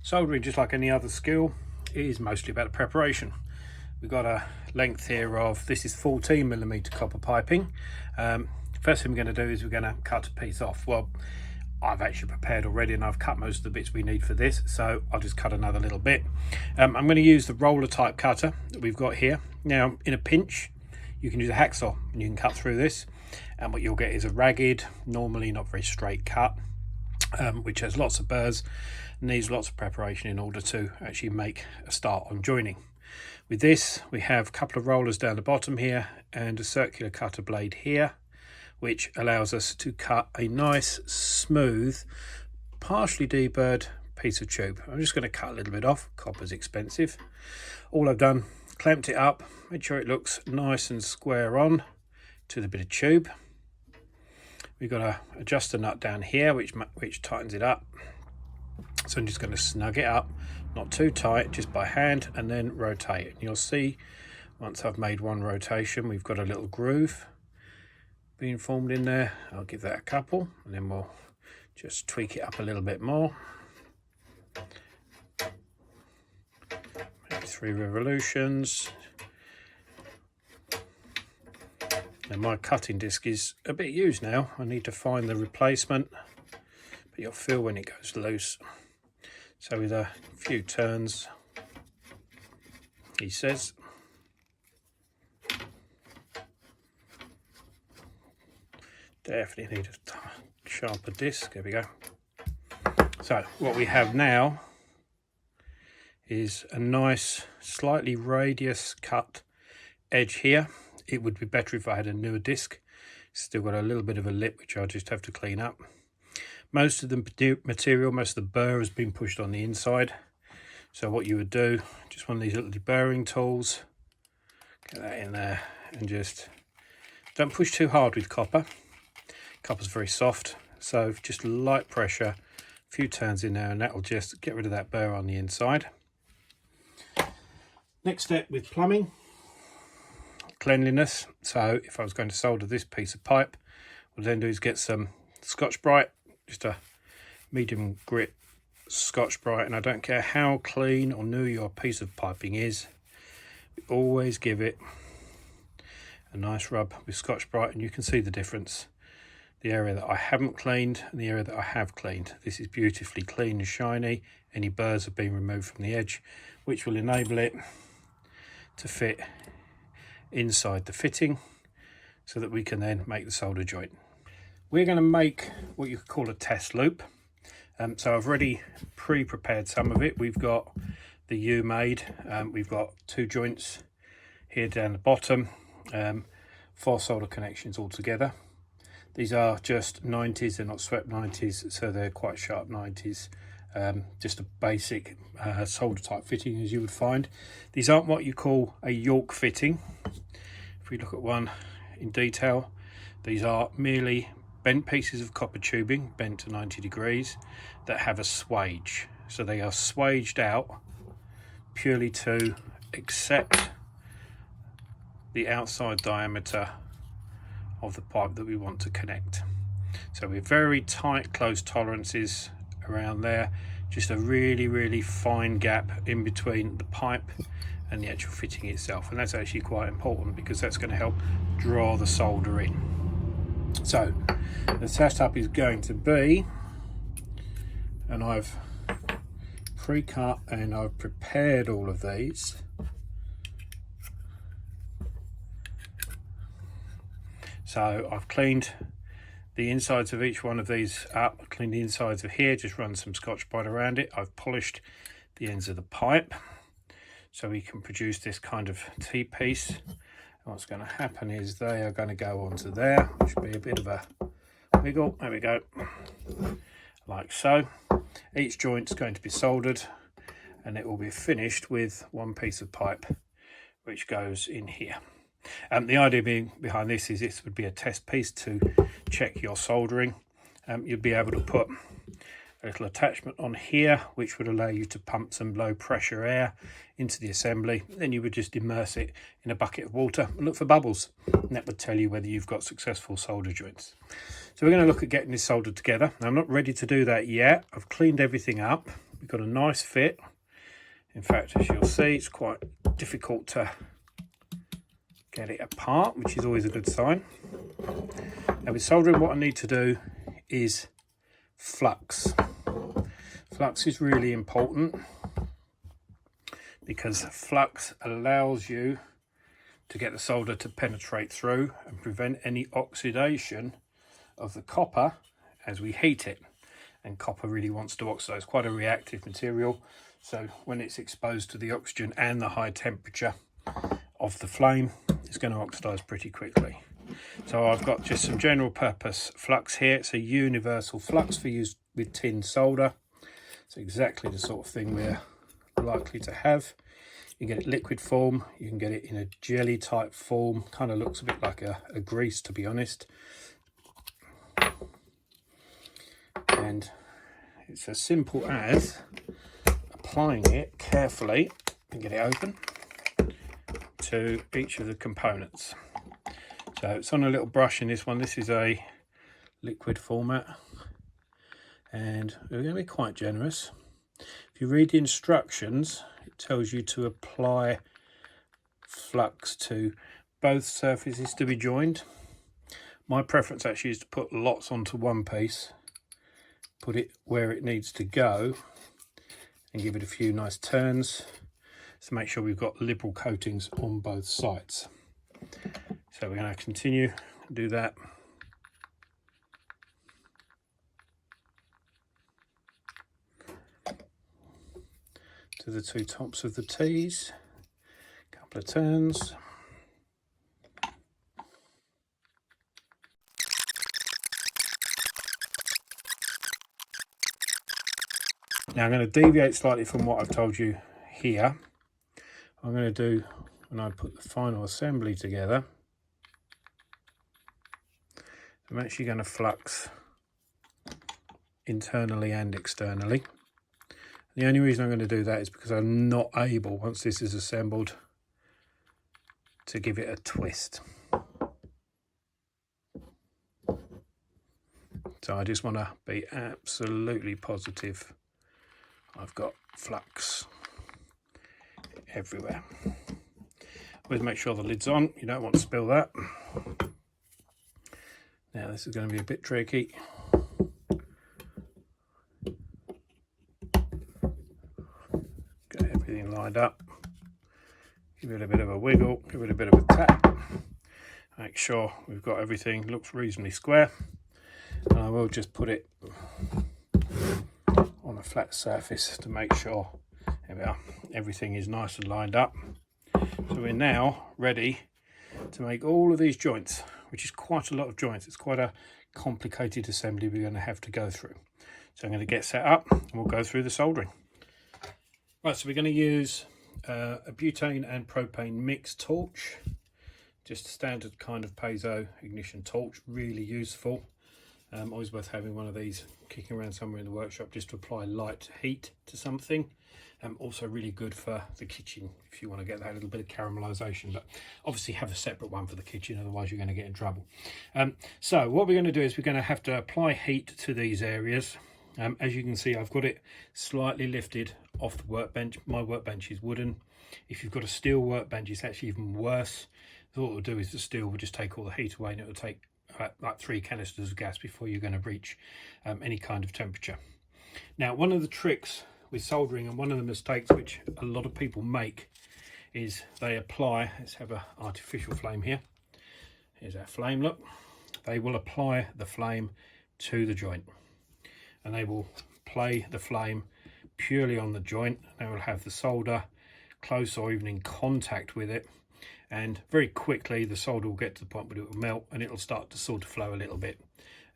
Soldering, just like any other skill, is mostly about the preparation. We've got a length here of, this is 14mm copper piping. First thing we're going to do is we're going to cut a piece off. Well, I've actually prepared already and I've cut most of the bits we need for this, so I'll just cut another little bit. I'm going to use the roller type cutter that we've got here. Now, in a pinch, you can use a hacksaw and you can cut through this, and what you'll get is a ragged, normally not very straight cut, which has lots of burrs, needs lots of preparation in order to actually make a start on joining. With this, we have a couple of rollers down the bottom here and a circular cutter blade here, which allows us to cut a nice, smooth, partially deburred piece of tube. I'm just going to cut a little bit off. Copper's expensive. All I've done, clamped it up, made sure it looks nice and square on to the bit of tube. We've got a adjuster nut down here which tightens it up. So I'm just going to snug it up, not too tight, just by hand, and then rotate it. And you'll see once I've made one rotation, we've got a little groove being formed in there. I'll give that a couple, and then we'll just tweak it up a little bit more. Maybe 3 revolutions. Now my cutting disc is a bit used now. I need to find the replacement, but you'll feel when it goes loose. So with a few turns, he says, definitely need a sharper disc. There we go. So what we have now is a nice, slightly radius cut edge here. It would be better if I had a newer disc. Still got a little bit of a lip which I'll just have to clean up. Most of the material, most of the burr has been pushed on the inside. So what you would do, just one of these little deburring tools, get that in there, and just don't push too hard with copper. Copper's very soft, so just light pressure, a few turns in there, and that will just get rid of that burr on the inside. Next step with plumbing, cleanliness. So if I was going to solder this piece of pipe, what I'll then do is get some Scotch-Brite, just a medium grit Scotch-Brite, and I don't care how clean or new your piece of piping is, always give it a nice rub with Scotch-Brite, and you can see the difference. The area that I haven't cleaned and the area that I have cleaned. This is beautifully clean and shiny. Any burrs have been removed from the edge, which will enable it to fit inside the fitting so that we can then make the solder joint. We're going to make what you could call a test loop. So I've already pre-prepared some of it. We've got the U made. We've got 2 joints here down the bottom, 4 solder connections altogether. These are just 90s, they're not swept 90s, so they're quite sharp 90s. Just a basic solder type fitting as you would find. These aren't what you call a York fitting. If we look at one in detail, these are merely bent pieces of copper tubing, bent to 90 degrees, that have a swage. So they are swaged out purely to accept the outside diameter of the pipe that we want to connect. So we're very tight, close tolerances around there, just a really fine gap in between the pipe and the actual fitting itself, and that's actually quite important because that's going to help draw the solder in. So the setup is going to be, and I've pre-cut and I've prepared all of these. So I've cleaned the insides of each one of these up, cleaned the insides of here, just run some Scotch-Brite around it. I've polished the ends of the pipe so we can produce this kind of T-piece. And what's going to happen is they are going to go onto there, which will be a bit of a wiggle. There we go, like so. Each joint's going to be soldered and it will be finished with one piece of pipe which goes in here. The idea behind this is this would be a test piece to check your soldering. You'd be able to put a little attachment on here which would allow you to pump some low pressure air into the assembly. Then you would just immerse it in a bucket of water and look for bubbles, and that would tell you whether you've got successful solder joints. So we're going to look at getting this soldered together. Now, I'm not ready to do that yet. I've cleaned everything up. we've got a nice fit. In fact, as you'll see, it's quite difficult to get it apart, which is always a good sign. Now with soldering, what I need to do is flux. Flux is really important because flux allows you to get the solder to penetrate through and prevent any oxidation of the copper as we heat it. And copper really wants to oxidize. Quite a reactive material, so when it's exposed to the oxygen and the high temperature of the flame, it's going to oxidize pretty quickly. So I've got just some general purpose flux here. It's a universal flux for use with tin solder. It's exactly the sort of thing we're likely to have. You can get it liquid form, you can get it in a jelly type form. Kind of looks a bit like a grease, to be honest. And it's as simple as applying it carefully and get it open to each of the components. So it's on a little brush in this one. This is a liquid format, and we're going to be quite generous. If you read the instructions, it tells you to apply flux to both surfaces to be joined. My preference actually is to put lots onto one piece, put it where it needs to go, and give it a few nice turns to make sure we've got liberal coatings on both sides. So we're going to continue to do that. To the two tops of the T's, a couple of turns. Now I'm going to deviate slightly from what I've told you here. I'm going to do, when I put the final assembly together, I'm actually going to flux internally and externally. The only reason I'm going to do that is because I'm not able, once this is assembled, to give it a twist. So I just want to be absolutely positive I've got flux everywhere. Always make sure the lid's on, you don't want to spill that. Now this is going to be a bit tricky. Get everything lined up. Give it a bit of a wiggle, give it a bit of a tap. Make sure we've got everything, looks reasonably square. And I will just put it on a flat surface to make sure, there we are, everything is nice and lined up. So we're now ready to make all of these joints, which is quite a lot of joints. It's quite a complicated assembly we're going to have to go through. So I'm going to get set up and we'll go through the soldering. Right, so we're going to use a butane and propane mixed torch, just a standard kind of piezo ignition torch, really useful. Always worth having one of these kicking around somewhere in the workshop just to apply light heat to something. Also really good for the kitchen if you want to get that little bit of caramelization, but obviously have a separate one for the kitchen, otherwise you're going to get in trouble. So what we're going to do is we're going to have to apply heat to these areas. As you can see, I've got it slightly lifted off the workbench. My workbench is wooden. If you've got a steel workbench, it's actually even worse. So what we'll do is the steel will just take all the heat away, and it will take like 3 canisters of gas before you're going to reach any kind of temperature. Now, one of the tricks with soldering, and one of the mistakes which a lot of people make, is they apply, let's have an artificial flame here. Here's our flame, look. They will apply the flame to the joint, and they will play the flame purely on the joint. They will have the solder close or even in contact with it, and very quickly the solder will get to the point where it will melt and it'll start to sort of flow a little bit,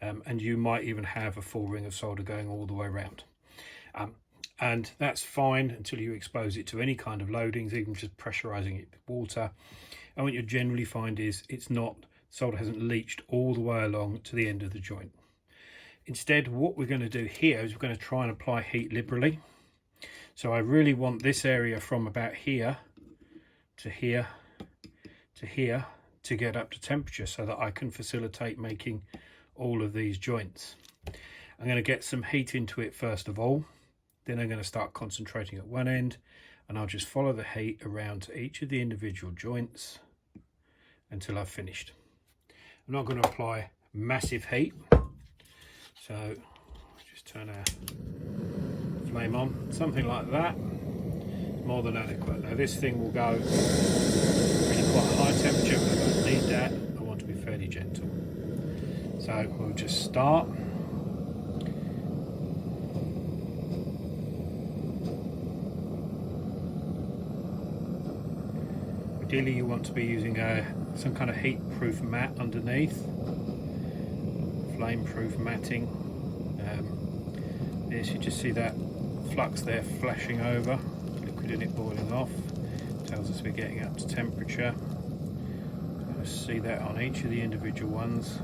and you might even have a full ring of solder going all the way around. And that's fine until you expose it to any kind of loadings, even just pressurizing it with water. And what you generally find is solder hasn't leached all the way along to the end of the joint. Instead, what we're going to do here is we're going to try and apply heat liberally. So I really want this area from about here to here to here to get up to temperature so that I can facilitate making all of these joints. I'm going to get some heat into it first of all. Then I'm going to start concentrating at one end, and I'll just follow the heat around to each of the individual joints until I've finished. I'm not going to apply massive heat, so just turn our flame on, something like that, more than adequate. Now this thing will go really quite high temperature, but I don't need that. I want to be fairly gentle. So we'll just start. Ideally you want to be using some kind of heat-proof mat underneath, flame-proof matting. This, you just see that flux there flashing over, liquid in it boiling off, tells us we're getting up to temperature. Just see that on each of the individual ones.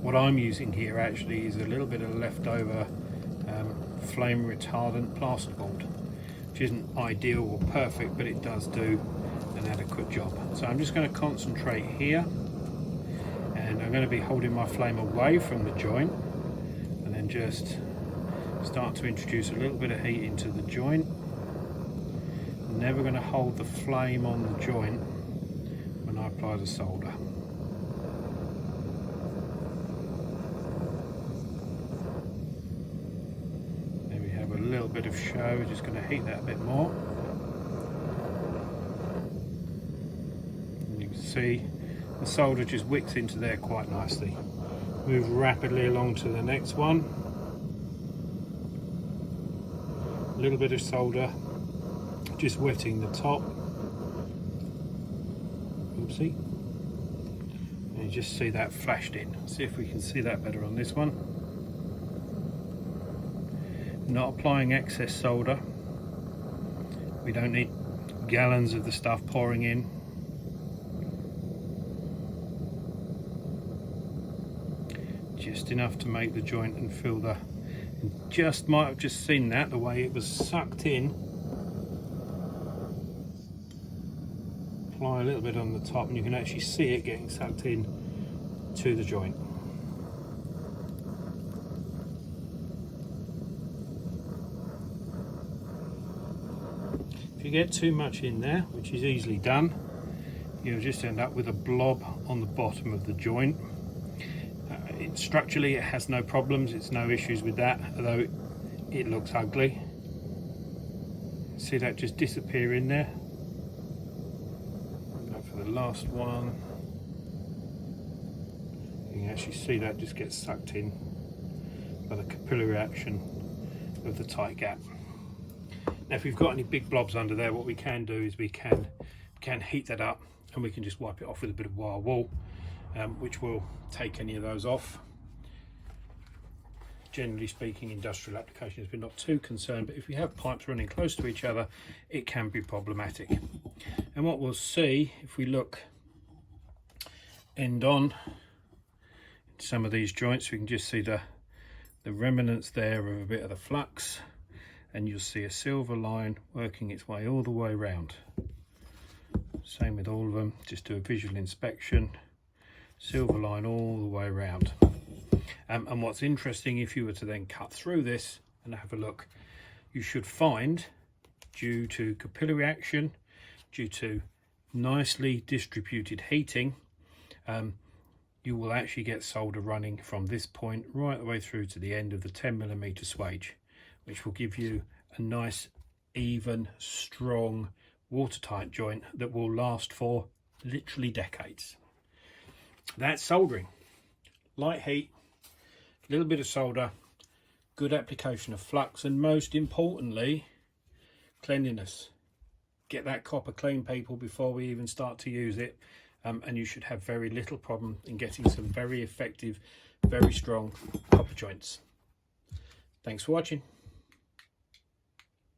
What I'm using here actually is a little bit of leftover flame retardant plasterboard, which isn't ideal or perfect, but it does do an adequate job. So I'm just going to concentrate here, and I'm going to be holding my flame away from the joint, and then just start to introduce a little bit of heat into the joint. I'm never going to hold the flame on the joint when I apply the solder. A little bit of show, we're just going to heat that a bit more. And you can see the solder just wicks into there quite nicely. Move rapidly along to the next one. A little bit of solder, just wetting the top. Oopsie. And you just see that flashed in. See if we can see that better on this one. Not applying excess solder. We don't need gallons of the stuff pouring in. Just enough to make the joint and fill the, just might have just seen that, the way it was sucked in. Apply a little bit on the top and you can actually see it getting sucked in to the joint. If you get too much in there, which is easily done, you'll just end up with a blob on the bottom of the joint. Structurally it has no problems, it's no issues with that, although it looks ugly. See that just disappear in there? Go for the last one. You can actually see that just gets sucked in by the capillary action of the tight gap. Now if we've got any big blobs under there, what we can do is we can heat that up and we can just wipe it off with a bit of wire wool, which will take any of those off. Generally speaking, industrial applications, we're not too concerned, but if we have pipes running close to each other, it can be problematic. And what we'll see, if we look end on some of these joints, we can just see the remnants there of a bit of the flux, and you'll see a silver line working its way all the way around. Same with all of them, just do a visual inspection, silver line all the way around. And what's interesting, if you were to then cut through this and have a look, you should find, due to capillary action, due to nicely distributed heating, you will actually get solder running from this point right the way through to the end of the 10mm swage, which will give you a nice, even, strong, watertight joint that will last for literally decades. That's soldering. Light heat, a little bit of solder, good application of flux, and most importantly, cleanliness. Get that copper clean, people, before we even start to use it, and you should have very little problem in getting some very effective, very strong copper joints. Thanks for watching.